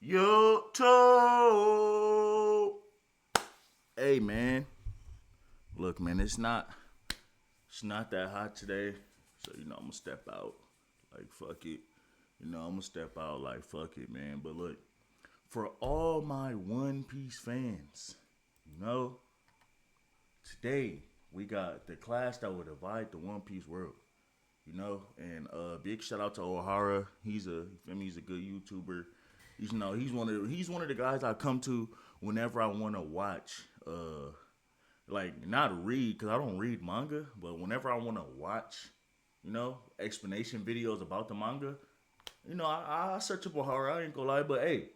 YouTube. Hey man, look man, it's not that hot today, so I'm gonna step out. Like fuck it, I'm gonna step out like fuck it, man. But look, for all my One Piece fans, you know, today we got the class that will divide the One Piece world. And big shout out to O'Hara. He's a good YouTuber. He's one of the guys I come to whenever I want to watch like not read because I don't read manga, but whenever I want to watch, explanation videos about the manga, I search up O'Hara. I ain't gonna lie, but hey,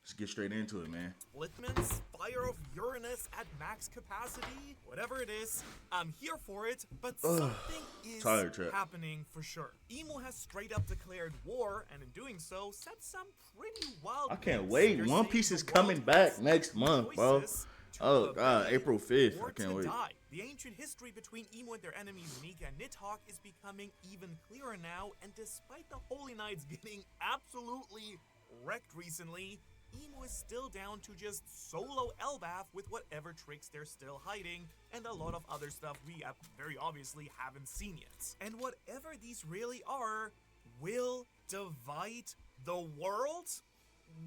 let's get straight into it, man. Splitman's Fire of Uranus at max capacity? Whatever it is, I'm here for it, but something is happening for sure. Emo has straight up declared war, and in doing so, said some pretty wild I can't things. wait. They're One saying Piece the is coming world back has next month, bro. choices to Oh god, obey April 5th. or I can't to wait. die. The ancient history between Emo and their enemies Nika and Nidhogg is becoming even clearer now, and despite the Holy Knights getting absolutely wrecked recently, Emo is still down to just solo Elbaf with whatever tricks they're still hiding, and a lot of other stuff we very obviously haven't seen yet. And whatever these really are, will divide the world?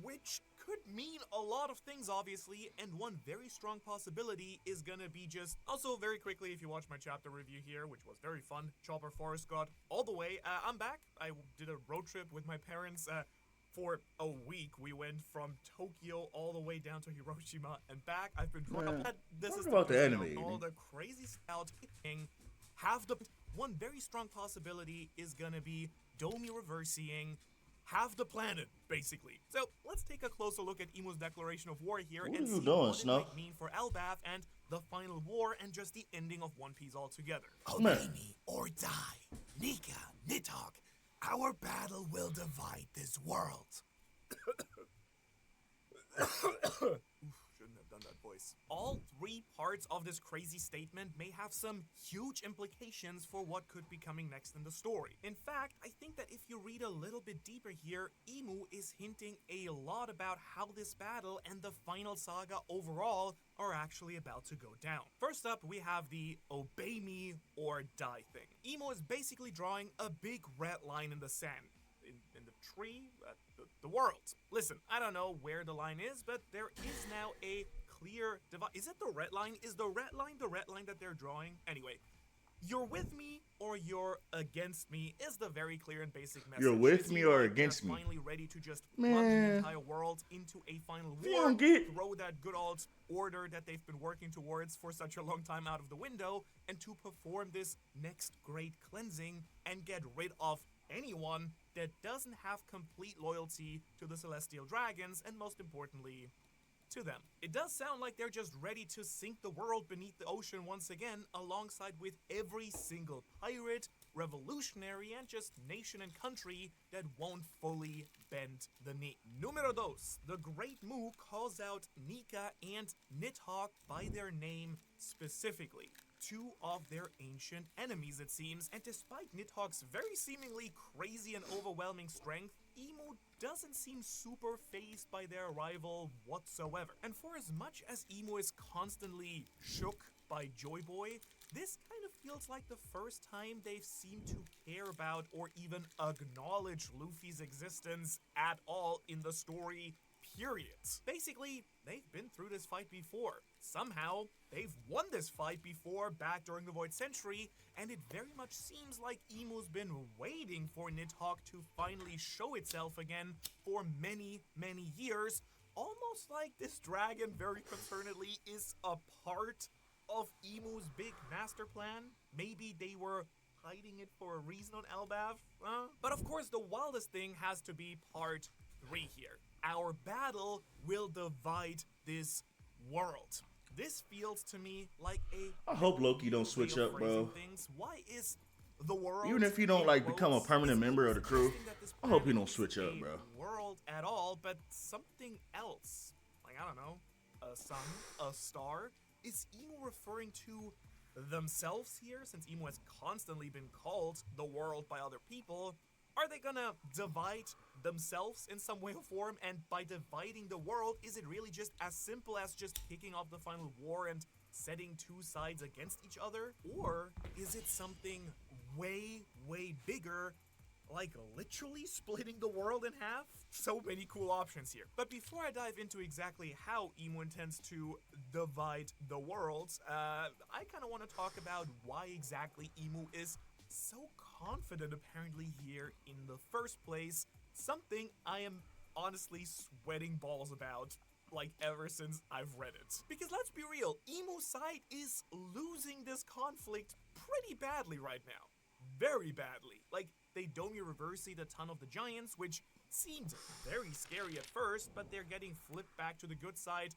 Which could mean a lot of things, obviously, and one very strong possibility is gonna be just... Also, very quickly, if you watch my chapter review here, which was very fun, Chopper Forest got all the way. I'm back. I did a road trip with my parents, for a week. We went from Tokyo all the way down to Hiroshima and back. I've been drunk. This is about the anime. all the crazy scout thing. Have the one very strong possibility is gonna be Domi reversing half the planet, basically. So let's take a closer look at Emo's declaration of war here and see what it might mean for Elbaf and the final war and just the ending of One Piece altogether. Obey me or die. Nika, Nidhogg, our battle will divide this world. Shouldn't have done that voice. All three parts of this crazy statement may have some huge implications for what could be coming next in the story. In fact, I think that if you read a little bit deeper here, Emu is hinting a lot about how this battle and the final saga overall are actually about to go down. First up, we have the obey me or die thing. Emo is basically drawing a big red line in the sand. In the tree, the world. Listen, I don't know where the line is, but there is now a clear divide. Is it the red line? Is the red line that they're drawing? Anyway, you're with me or you're against me is the very clear and basic message. You're with me or against me? Finally ready to just plunge the entire world into a final war, throw that good old order that they've been working towards for such a long time out of the window, and to perform this next great cleansing and get rid of anyone that doesn't have complete loyalty to the Celestial Dragons, and most importantly, to them. It does sound like they're just ready to sink the world beneath the ocean once again, alongside with every single pirate, revolutionary, and just nation and country that won't fully bend the knee. Numero dos. The Great Mu calls out Nika and Nidhogg by their name specifically. Two of their ancient enemies, it seems, and despite Nidhogg's very seemingly crazy and overwhelming strength, Emu doesn't seem super fazed by their arrival whatsoever. And for as much as Emu is constantly shook by Joy Boy, this kind of feels like the first time they've seemed to care about or even acknowledge Luffy's existence at all in the story, period. Basically, they've been through this fight before. Somehow, they've won this fight before back during the Void Century, and it very much seems like Emu's been waiting for Nidhogg to finally show itself again for many, many years, almost like this dragon very concernedly is a part of Emu's big master plan. Maybe they were hiding it for a reason on Elbaf, But of course, the wildest thing has to be part 3 here. Our battle will divide this world. This feels to me like I hope Loki don't switch up, bro. Why is the world, even if he don't like become a permanent member of the crew, I hope he don't switch up, bro. World at all, but something else. Like, I don't know, a sun, a star. Is Emu referring to themselves here, since Emu has constantly been called the world by other people? Are they gonna divide themselves in some way or form? And by dividing the world, is it really just as simple as just kicking off the final war and setting two sides against each other? Or is it something way, way bigger, like literally splitting the world in half? So many cool options here. But before I dive into exactly how Imu intends to divide the world, I kind of want to talk about why exactly Imu is so confident apparently here in the first place. Something I am honestly sweating balls about, like, ever since I've read it. Because let's be real, Imu's side is losing this conflict pretty badly right now. Very badly. Like, they Domi reversied a ton of the giants, which seemed very scary at first, but they're getting flipped back to the good side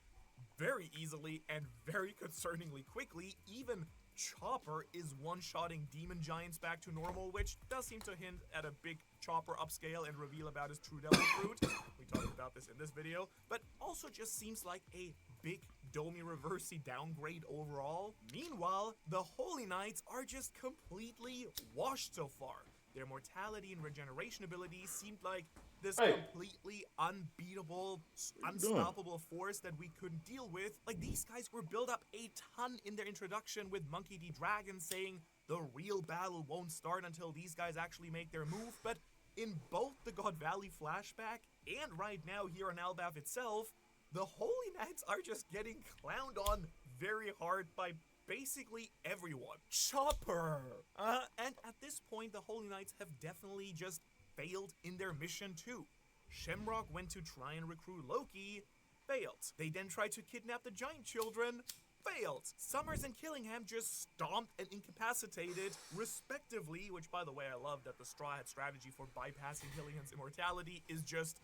very easily and very concerningly quickly. Even Chopper is one-shotting demon giants back to normal, which does seem to hint at a big Chopper upscale and reveal about his true devil fruit. We talked about this in this video, but also just seems like a big Domi Reversey downgrade overall. Meanwhile, the Holy Knights are just completely washed so far. Their mortality and regeneration abilities seemed like this completely unbeatable, unstoppable force that we couldn't deal with. Like, these guys were built up a ton in their introduction, with Monkey D. Dragon saying the real battle won't start until these guys actually make their move. But in both the God Valley flashback and right now here on Elbaf itself, the Holy Knights are just getting clowned on very hard by basically everyone. Chopper! And at this point, the Holy Knights have definitely just failed in their mission too. Shamrock went to try and recruit Loki, failed. They then tried to kidnap the giant children, failed. Summers and Killingham just stomped and incapacitated, respectively, which, by the way, I love that the Straw Hat strategy for bypassing Killingham's immortality is just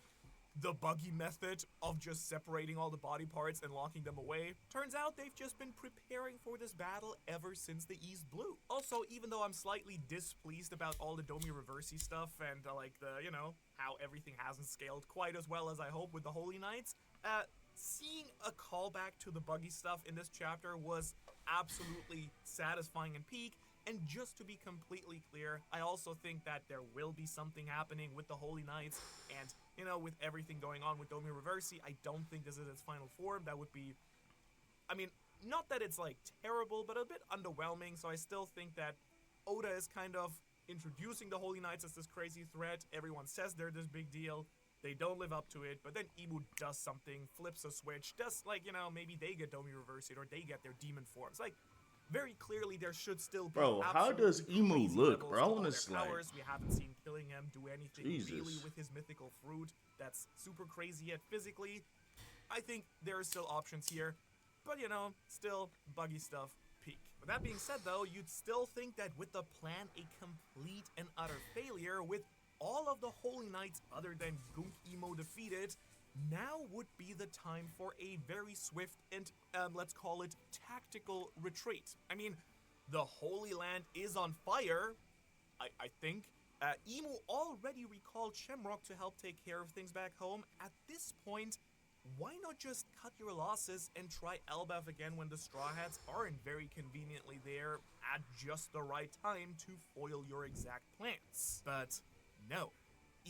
the buggy method of just separating all the body parts and locking them away. Turns out they've just been preparing for this battle ever since the East Blue. Also, even though I'm slightly displeased about all the Domi Reversey stuff and like the, you know, how everything hasn't scaled quite as well as I hope with the Holy Knights, seeing a callback to the buggy stuff in this chapter was absolutely satisfying and peak. And just to be completely clear, I also think that there will be something happening with the Holy Knights, and, you know, with everything going on with Domi Reversey, I don't think this is its final form. That would be, I mean, not that it's, like, terrible, but a bit underwhelming, so I still think that Oda is kind of introducing the Holy Knights as this crazy threat. Everyone says they're this big deal. They don't live up to it, but then Imu does something, flips a switch, does, like, you know, maybe they get Domi Reversey, or they get their demon forms. Like, very clearly, there should still be. Bro, how does Imu look, bro? I want to like. We haven't seen Killingham do anything Jesus. really with his mythical fruit that's super crazy yet physically. I think there are still options here, but, you know, still buggy stuff peak. With that being said, though, you'd still think that with the plan a complete and utter failure, with all of the Holy Knights other than Gunk Emo defeated, now would be the time for a very swift and, let's call it, tactical retreat. I mean, the Holy Land is on fire, I think. Emu already recalled Shamrock to help take care of things back home. At this point, why not just cut your losses and try Elbaf again when the Straw Hats aren't very conveniently there at just the right time to foil your exact plans? But no.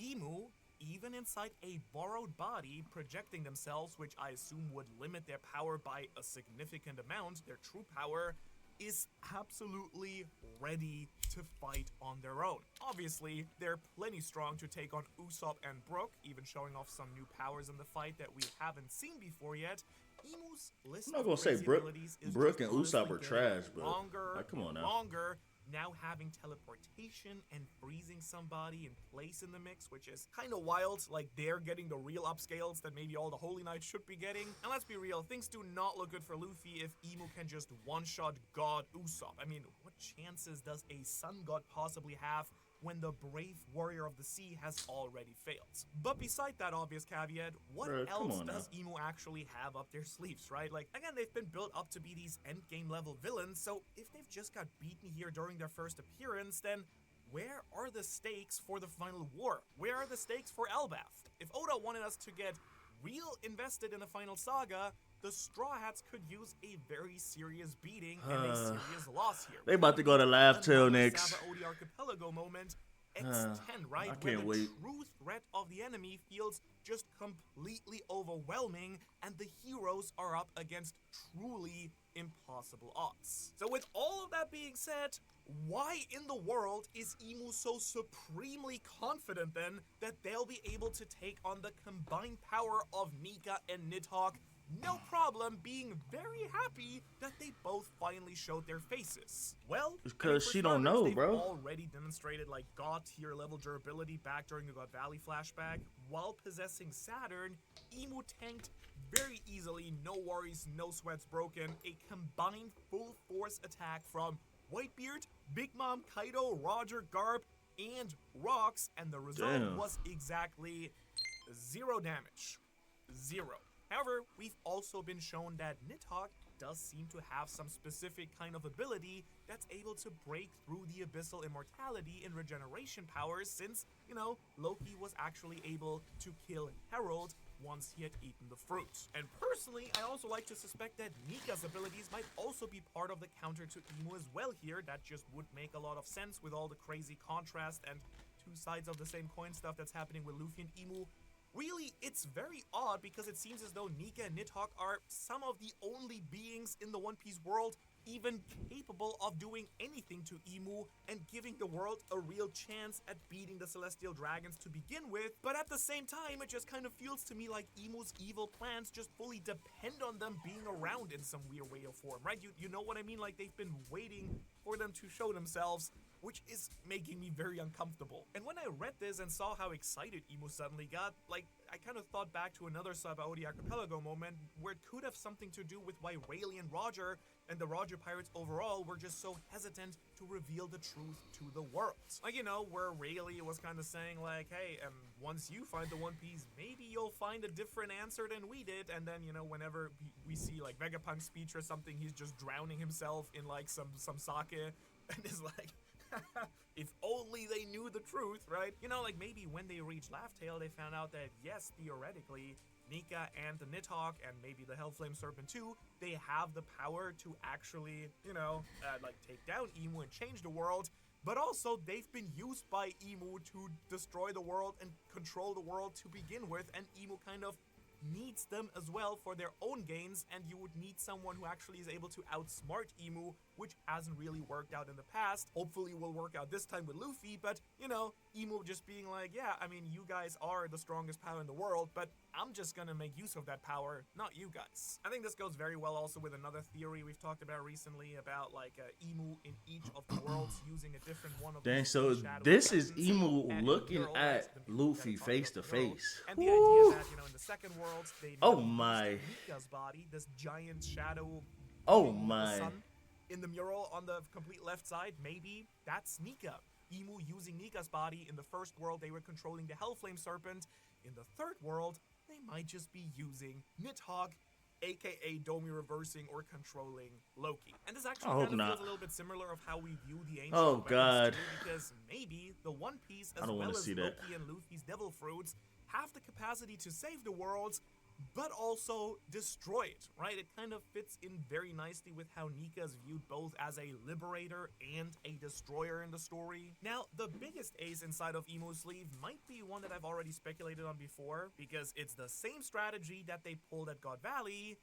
Emu, even inside a borrowed body, projecting themselves, which I assume would limit their power by a significant amount, their true power, is absolutely ready to fight on their own. Obviously, they're plenty strong to take on Usopp and Brook, even showing off some new powers in the fight that we haven't seen before yet. Emu's list I'm not gonna say Brook and Usopp are trash, but longer, come on now. Longer. Now having teleportation and freezing somebody in place in the mix, which is kind of wild. Like, they're getting the real upscales that maybe all the Holy Knights should be getting. And let's be real, things do not look good for Luffy if Emu can just one-shot God Usopp. I mean, what chances does a Sun God possibly have when the brave warrior of the sea has already failed? But beside that obvious caveat, what else does Emu actually have up their sleeves, right? Like, again, they've been built up to be these endgame level villains, so if they've just got beaten here during their first appearance, then where are the stakes for the final war? Where are the stakes for Elbaf? If Oda wanted us to get real invested in the final saga, the Straw Hats could use a very serious beating and a serious loss here. They about to go to Laugh Tale next. Saba Odi Archipelago moment, X10, right? I can't wait. Truth threat of the enemy feels just completely overwhelming, and the heroes are up against truly impossible odds. So with all of that being said, why in the world is Emu so supremely confident then that they'll be able to take on the combined power of Nika and Nidhogg? No problem, being very happy that they both finally showed their faces. Well, because for she don't starters, know, they've bro. already demonstrated like God tier level durability back during the God Valley flashback. While possessing Saturn, Emu tanked very easily, no worries, no sweats broken, a combined full force attack from Whitebeard, Big Mom, Kaido, Roger, Garp, and Rocks, and the result was exactly 0 damage. 0. However, we've also been shown that Nidhogg does seem to have some specific kind of ability that's able to break through the abyssal immortality and regeneration powers since, you know, Loki was actually able to kill Herald once he had eaten the fruit. And personally, I also like to suspect that Nika's abilities might also be part of the counter to Emu as well here. That just would make a lot of sense with all the crazy contrast and two sides of the same coin stuff that's happening with Luffy and Emu. Really, it's very odd because it seems as though Nika and Nidhogg are some of the only beings in the One Piece world even capable of doing anything to Emu and giving the world a real chance at beating the Celestial Dragons to begin with. But at the same time, it just kind of feels to me like Emu's evil plans just fully depend on them being around in some weird way or form, right? You know what I mean? Like they've been waiting for them to show themselves, which is making me very uncomfortable. And when I read this and saw how excited Emu suddenly got, like, I kind of thought back to another Sabaody Archipelago moment where it could have something to do with why Rayleigh and Roger and the Roger Pirates overall were just so hesitant to reveal the truth to the world. Like, you know, where Rayleigh was kind of saying like, hey, once you find the One Piece, maybe you'll find a different answer than we did. And then, you know, whenever we see like Vegapunk's speech or something, he's just drowning himself in like some sake and is like, if only they knew the truth, right? You know, like maybe when they reached Laugh Tale, they found out that yes, theoretically, Nika and the Nidhogg and maybe the Hellflame Serpent too, they have the power to actually, you know, like take down Emu and change the world. But also, they've been used by Emu to destroy the world and control the world to begin with, and Emu kind of needs them as well for their own gains, and you would need someone who actually is able to outsmart Emu, which hasn't really worked out in the past. Hopefully will work out this time with Luffy, but, you know, Emu just being like, yeah, I mean, you guys are the strongest power in the world, but I'm just gonna make use of that power, not you guys. I think this goes very well also with another theory we've talked about recently about, like, Emu in each of the worlds using a different one of Dang, these so shadow this is weapons. Emu And looking Mural, at the Luffy that face to talks about Mural. face. And the idea Woo. that, you know, in the second world, they Oh used my. Nika's body, this giant shadow Oh being the my. sun in the mural on the complete left side. Maybe that's Nika. Emu using Nika's body. In the first world, they were controlling the Hellflame Serpent. In the third world, they might just be using Nidhogg, aka Domi reversing or controlling Loki. And this actually kind of feels a little bit similar of how we view the ancient weapons God. too, because maybe the One Piece as I don't well wanna as see Loki that. and Luffy's Devil Fruits have the capacity to save the world, but also destroy it, right? It kind of fits in very nicely with how Nika is viewed both as a liberator and a destroyer in the story. Now, the biggest ace inside of Emu's sleeve might be one that I've already speculated on before, because it's the same strategy that they pulled at God Valley,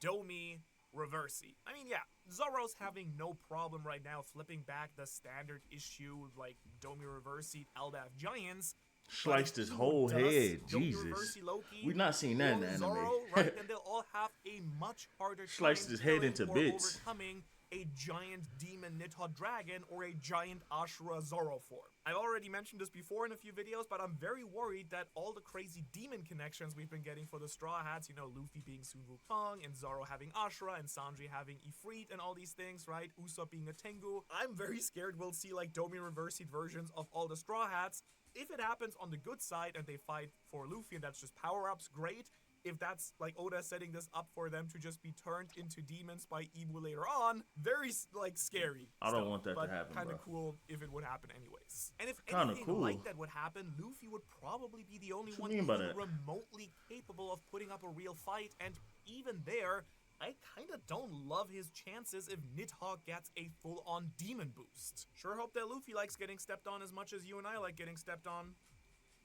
Domi Reversi. I mean, yeah, Zoro's having no problem right now flipping back the standard issue, like, Domi Reversi Elbaf Giants, Sliced his whole head. Jesus. We've not seen that in the anime. Zoro, right? And they'll all have a much harder time Sliced his head into or bits. overcoming a giant demon Nidhogg dragon or a giant Ashura Zoro form. I've already mentioned this before in a few videos, but I'm very worried that all the crazy demon connections we've been getting for the Straw Hats, you know, Luffy being Sun Wukong, and Zoro having Ashura, and Sanji having Ifrit, and all these things, right? Usopp being a Tengu. I'm very scared we'll see, like, Domi reversing versions of all the Straw Hats. If it happens on the good side and they fight for Luffy and that's just power-ups, great. If that's, like, Oda setting this up for them to just be turned into demons by Emu later on, very, like, scary. I don't want that to happen, kind of bro. cool if it would happen anyways. And if Kinda anything cool. like that would happen, Luffy would probably be the only one you mean by even that? remotely capable of putting up a real fight, and even there, I kinda don't love his chances if Nidhogg gets a full-on demon boost. Sure hope that Luffy likes getting stepped on as much as you and I like getting stepped on.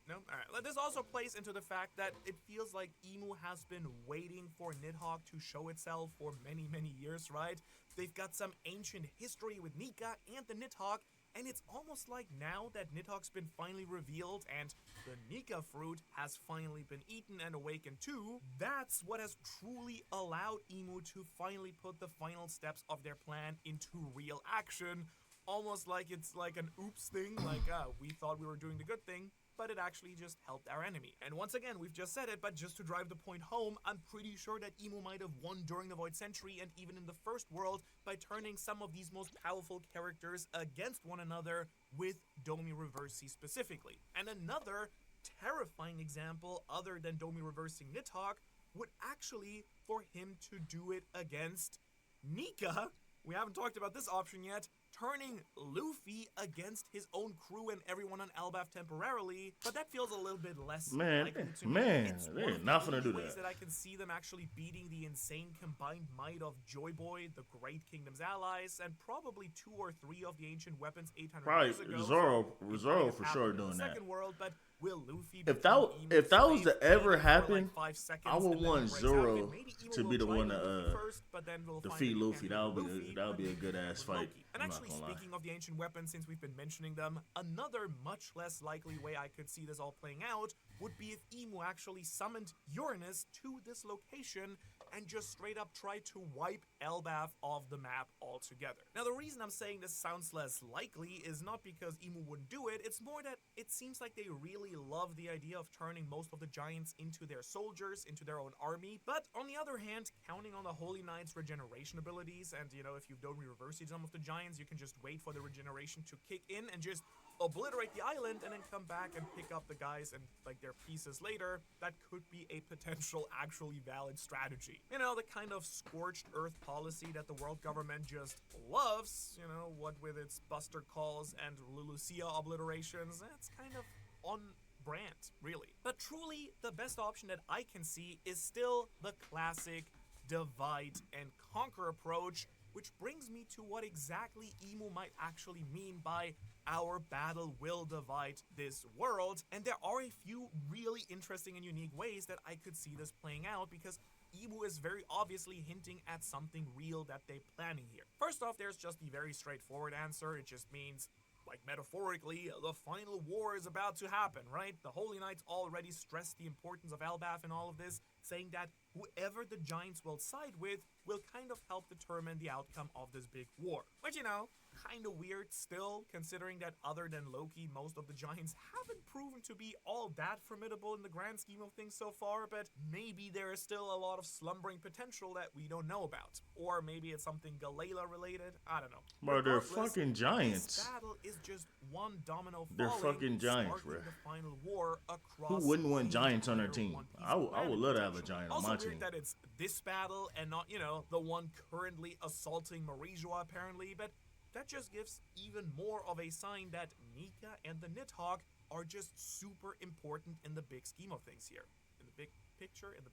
No? Alright. Well, this also plays into the fact that it feels like Emu has been waiting for Nidhogg to show itself for many, many years, right? They've got some ancient history with Nika and the Nidhogg, and it's almost like now that Nidhogg's been finally revealed and the Nika fruit has finally been eaten and awakened too, that's what has truly allowed Emu to finally put the final steps of their plan into real action. Almost like it's like an oops thing, like, we thought we were doing the good thing, but it actually just helped our enemy. And once again, we've just said it, but just to drive the point home, I'm pretty sure that Emu might have won during the Void Century and even in the first world by turning some of these most powerful characters against one another with Domi Reversi specifically. And another terrifying example, other than Domi reversing Nidhogg, would actually for him to do it against Nika. We haven't talked about this option yet, turning Luffy against his own crew and everyone on Elbaf temporarily, but that feels a little bit less likely to me. It's one of the only ways that I can see them actually beating the insane combined might of Joy Boy, the Great Kingdom's allies, and probably 2 or 3 of the ancient weapons 800 years ago. Zoro for sure doing that. Second world, but will Luffy if that was to ever happen, like I would want Zoro to be the one to defeat Luffy. That would be a good ass fight. And actually, speaking of the ancient weapons, since we've been mentioning them, another much less likely way I could see this all playing out would be if Emu actually summoned Uranus to this location and just straight up tried to wipe Elbaf off the map altogether. Now, the reason I'm saying this sounds less likely is not because Emu wouldn't do it, it's more that it seems like they really love the idea of turning most of the giants into their soldiers, into their own army, but on the other hand, counting on the Holy Knight's regeneration abilities, and you know, if you've done reverse some of the giants, you can just wait for the regeneration to kick in and just obliterate the island and then come back and pick up the guys and like their pieces later. That could be a potential actually valid strategy. You know, the kind of scorched earth policy that the world government just loves, you know, what with its Buster Calls and Lulucia obliterations, it's kind of on brand, really. But truly, the best option that I can see is still the classic divide and conquer approach, which brings me to what exactly Emu might actually mean by our battle will divide this world. And there are a few really interesting and unique ways that I could see this playing out, because Emu is very obviously hinting at something real that they're planning here. First off, there's just the very straightforward answer. It just means, like metaphorically, the final war is about to happen, right? The Holy Knights already stressed the importance of Elbaf in all of this, saying that whoever the giants will side with will kind of help determine the outcome of this big war. Which, you know, kind of weird still, considering that other than Loki, most of the giants haven't proven to be all that formidable in the grand scheme of things so far, but maybe there is still a lot of slumbering potential that we don't know about. Or maybe it's something Galela related, I don't know. Bro, they're fucking giants. This battle is just one domino they're falling, fucking giants, bro. The final war across who wouldn't want giants on their team? I would love to have a giant on my also team. weird that it's this battle and not, you know, the one currently assaulting Marijua apparently, but that just gives even more of a sign that Nika and the Nidhogg are just super important in the big scheme of things here. In the big picture, in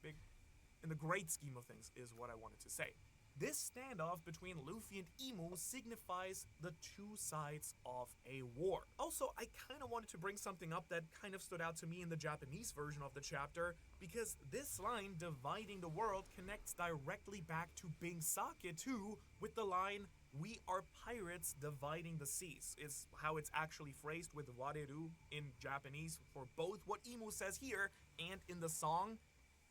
the great scheme of things is what I wanted to say. This standoff between Luffy and Emu signifies the two sides of a war. Also, I kind of wanted to bring something up that kind of stood out to me in the Japanese version of the chapter, because this line, dividing the world, connects directly back to Bing Sake too, with the line, "We are pirates dividing the seas," is how it's actually phrased with wareru in Japanese for both what Emu says here and in the song.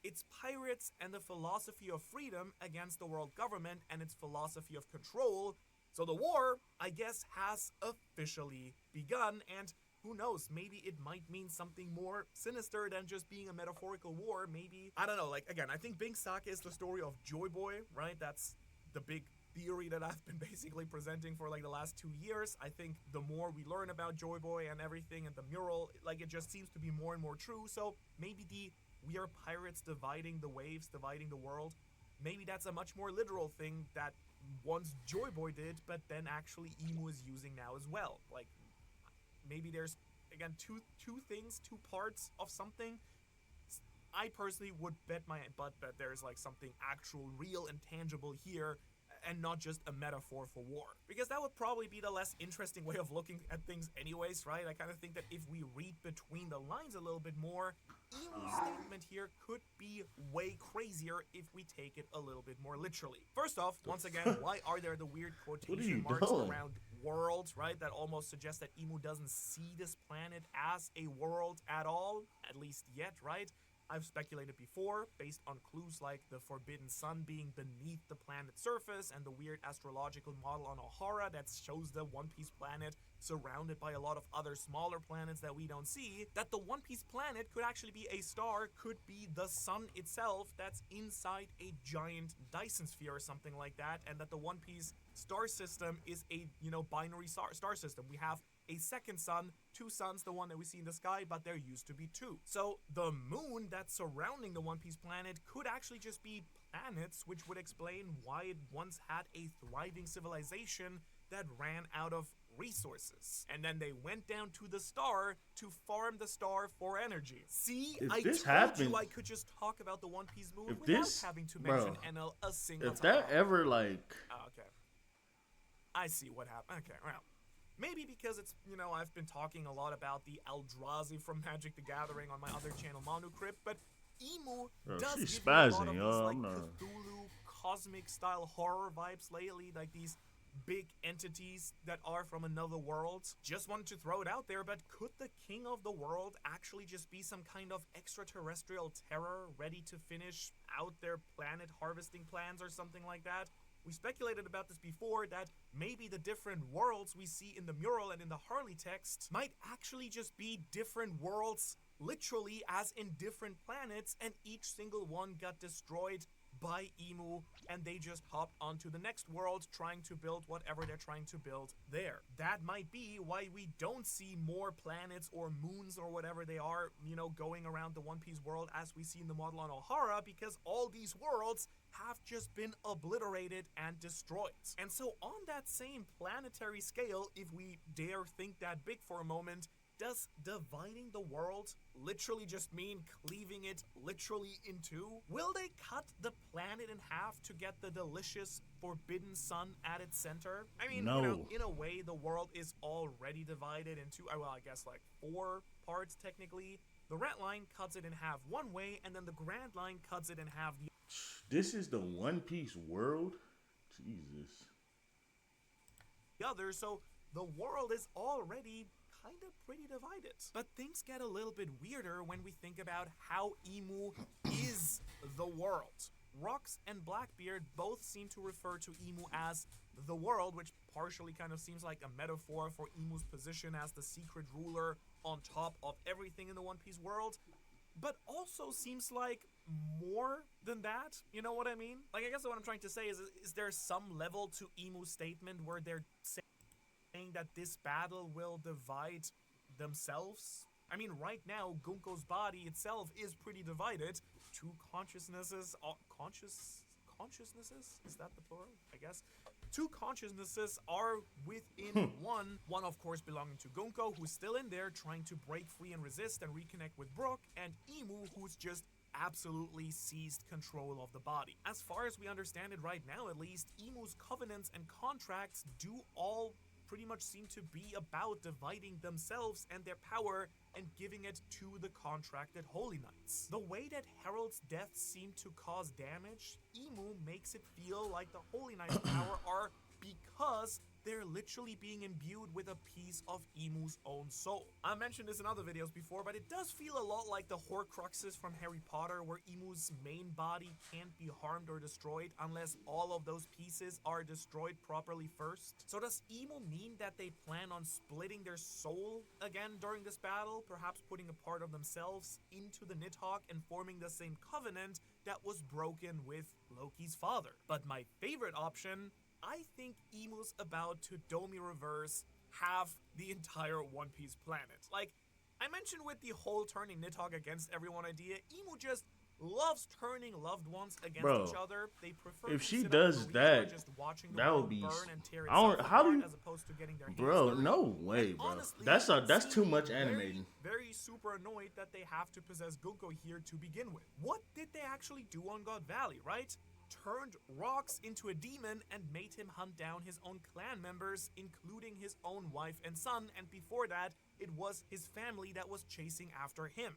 It's pirates and the philosophy of freedom against the world government and its philosophy of control. So the war, I guess, has officially begun, and who knows, maybe it might mean something more sinister than just being a metaphorical war. Maybe, I don't know, like, again, I think Bing Sake is the story of Joy Boy, right? That's the big theory that I've been basically presenting for like the last 2 years. I think the more we learn about Joy Boy and everything and the mural, like, it just seems to be more and more true. So maybe the "we are pirates dividing the waves, dividing the world," maybe that's a much more literal thing that once Joy Boy did, but then actually Emu is using now as well. Like, maybe there's, again, two things, two parts of something. I personally would bet my butt that there's like something actual, real, and tangible here. and not just a metaphor for war. Because that would probably be the less interesting way of looking at things anyways, right? I kind of think that if we read between the lines a little bit more, Emu's statement here could be way crazier if we take it a little bit more literally. First off, once again, why are there the weird quotation marks around worlds, right? That almost suggests that Emu doesn't see this planet as a world at all, at least yet, right? I've speculated before, based on clues like the forbidden sun being beneath the planet's surface and the weird astrological model on Ohara that shows the One Piece planet surrounded by a lot of other smaller planets that we don't see, that the One Piece planet could actually be a star, could be the sun itself that's inside a giant Dyson sphere or something like that, and that the One Piece star system is a, binary star system. We have a second sun, two suns, the one that we see in the sky, but there used to be two. So the moon that's surrounding the One Piece planet could actually just be planets, which would explain why it once had a thriving civilization that ran out of resources. And then they went down to the star to farm the star for energy. See, I told you I could just talk about the One Piece moon without having to mention NL a single time. If that ever, like... Oh, okay. I see what happened. Okay, well. Maybe because it's, I've been talking a lot about the Eldrazi from Magic the Gathering on my other channel, Manu Crypt, but Emu does give you a lot of these, Cthulhu, cosmic-style horror vibes lately, like these big entities that are from another world. Just wanted to throw it out there, but could the king of the world actually just be some kind of extraterrestrial terror ready to finish out their planet harvesting plans or something like that? We speculated about this before, that maybe the different worlds we see in the mural and in the Harley text might actually just be different worlds, literally as in different planets, and each single one got destroyed by Emu, and they just hopped onto the next world trying to build whatever they're trying to build there. That might be why we don't see more planets or moons or whatever they are, going around the One Piece world as we see in the model on Ohara, because all these worlds have just been obliterated and destroyed. And so on that same planetary scale, if we dare think that big for a moment, does dividing the world literally just mean cleaving it literally in two? Will they cut the planet in half to get the delicious forbidden sun at its center? I mean, no. In a way, the world is already divided into, well, I guess like 4 parts technically. The red line cuts it in half one way, and then the grand line cuts it in half the This is the One Piece world? Jesus. other, so the world is already kind of pretty divided. But things get a little bit weirder when we think about how Emu is the world. Rox and Blackbeard both seem to refer to Emu as the world, which partially kind of seems like a metaphor for Emu's position as the secret ruler on top of everything in the One Piece world, but also seems like more than that. You know what I mean? Like, I guess what I'm trying to say is there some level to Emu's statement where they're saying that this battle will divide themselves? I mean, right now, Gunko's body itself is pretty divided. Two consciousnesses, consciousnesses? Is that the plural? I guess. Two consciousnesses are within one. One, of course, belonging to Gunko, who's still in there trying to break free and resist and reconnect with Brook, and Emu, who's just absolutely seized control of the body. As far as we understand it right now, at least, Emu's covenants and contracts do all pretty much seem to be about dividing themselves and their power and giving it to the contracted Holy Knights. The way that Herald's deaths seem to cause damage, Emu makes it feel like the Holy Knights' power are because they're literally being imbued with a piece of Emu's own soul. I mentioned this in other videos before, but it does feel a lot like the Horcruxes from Harry Potter, where Emu's main body can't be harmed or destroyed unless all of those pieces are destroyed properly first. So does Emu mean that they plan on splitting their soul again during this battle, perhaps putting a part of themselves into the Nidhogg and forming the same covenant that was broken with Loki's father? But my favorite option, I think Emu's about to Domi reverse half the entire One Piece planet. Like, I mentioned with the whole turning Nidhogg against everyone idea, Emu just loves turning loved ones against each other. They prefer if she does that, just watching the that would be. burn and tear I don't. How do you? as opposed to getting their hands Bro, dirty. no way, bro. Honestly, That's too much animating. Very super annoyed that they have to possess Gunko here to begin with. What did they actually do on God Valley, right? turned rocks into a demon and made him hunt down his own clan members, including his own wife and son, and before that, it was his family that was chasing after him.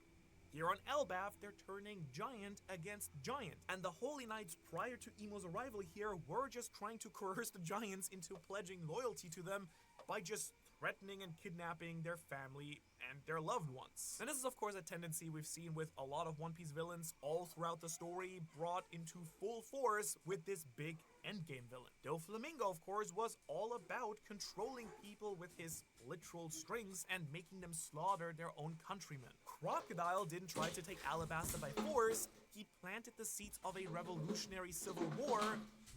Here on Elbaf, they're turning giant against giant, and the Holy Knights prior to Emo's arrival here were just trying to coerce the giants into pledging loyalty to them by just threatening and kidnapping their family and their loved ones. And this is of course a tendency we've seen with a lot of One Piece villains all throughout the story, brought into full force with this big endgame villain. Doflamingo of course was all about controlling people with his literal strings and making them slaughter their own countrymen. Crocodile didn't try to take Alabasta by force, he planted the seeds of a revolutionary civil war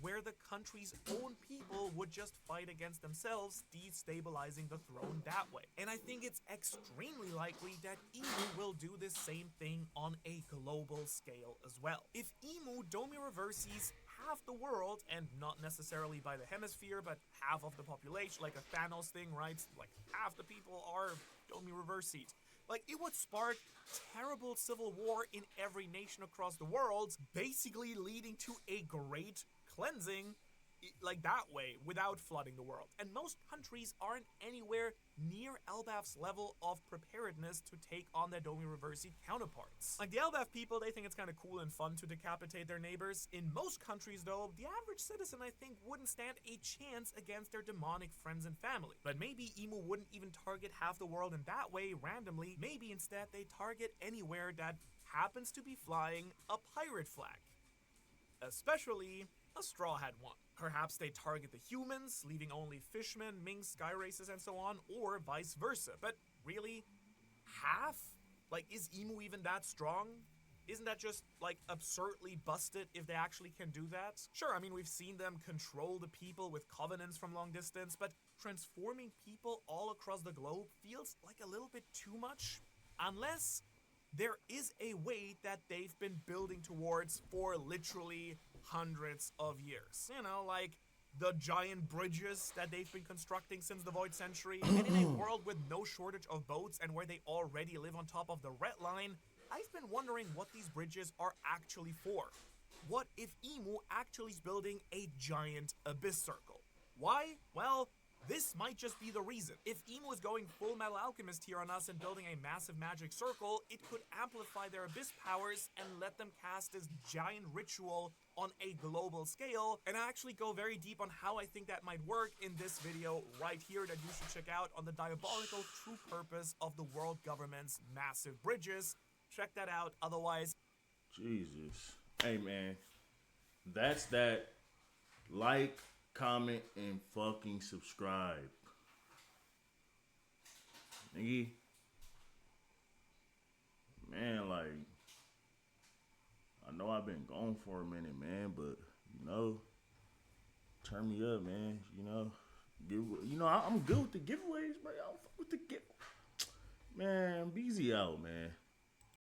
where the country's own people would just fight against themselves, destabilizing the throne that way. And I think it's extremely likely that Emu will do the same thing on a global scale as well. If Emu Domi reverses half the world, and not necessarily by the hemisphere, but half of the population, like a Thanos thing, right? Like half the people are Domi reversied. Like, it would spark terrible civil war in every nation across the world, basically leading to a great cleansing, like that way, without flooding the world. And most countries aren't anywhere near Elbaf's level of preparedness to take on their Domi Reversi counterparts. Like, the Elbaf people, they think it's kind of cool and fun to decapitate their neighbors. In most countries, though, the average citizen, I think, wouldn't stand a chance against their demonic friends and family. But maybe Emu wouldn't even target half the world in that way, randomly. Maybe instead they target anywhere that happens to be flying a pirate flag. Especially a Straw Hat one. Perhaps they target the humans, leaving only fishmen, minks, sky races, and so on, or vice versa. But really, half? Like, is Emu even that strong? Isn't that just, like, absurdly busted if they actually can do that? Sure, I mean, we've seen them control the people with covenants from long distance, but transforming people all across the globe feels like a little bit too much. Unless there is a way that they've been building towards for literally hundreds of years. You know, like the giant bridges that they've been constructing since the Void Century. And in a world with no shortage of boats and where they already live on top of the Red Line, I've been wondering what these bridges are actually for. What if Emu actually is building a giant abyss circle? Why? Well, this might just be the reason. If Emu is going full Metal Alchemist here on us and building a massive magic circle, it could amplify their abyss powers and let them cast this giant ritual on a global scale. And I actually go very deep on how I think that might work in this video right here that you should check out on the diabolical true purpose of the world government's massive bridges. Check that out, otherwise... Jesus. Hey, man. That's that. Like, comment, and fucking subscribe. Nigga. Man, like, I know I've been gone for a minute, man, but, you know, turn me up, man. You know, I'm good with the giveaways, but I don't fuck with the give. Man, Beezy out, man.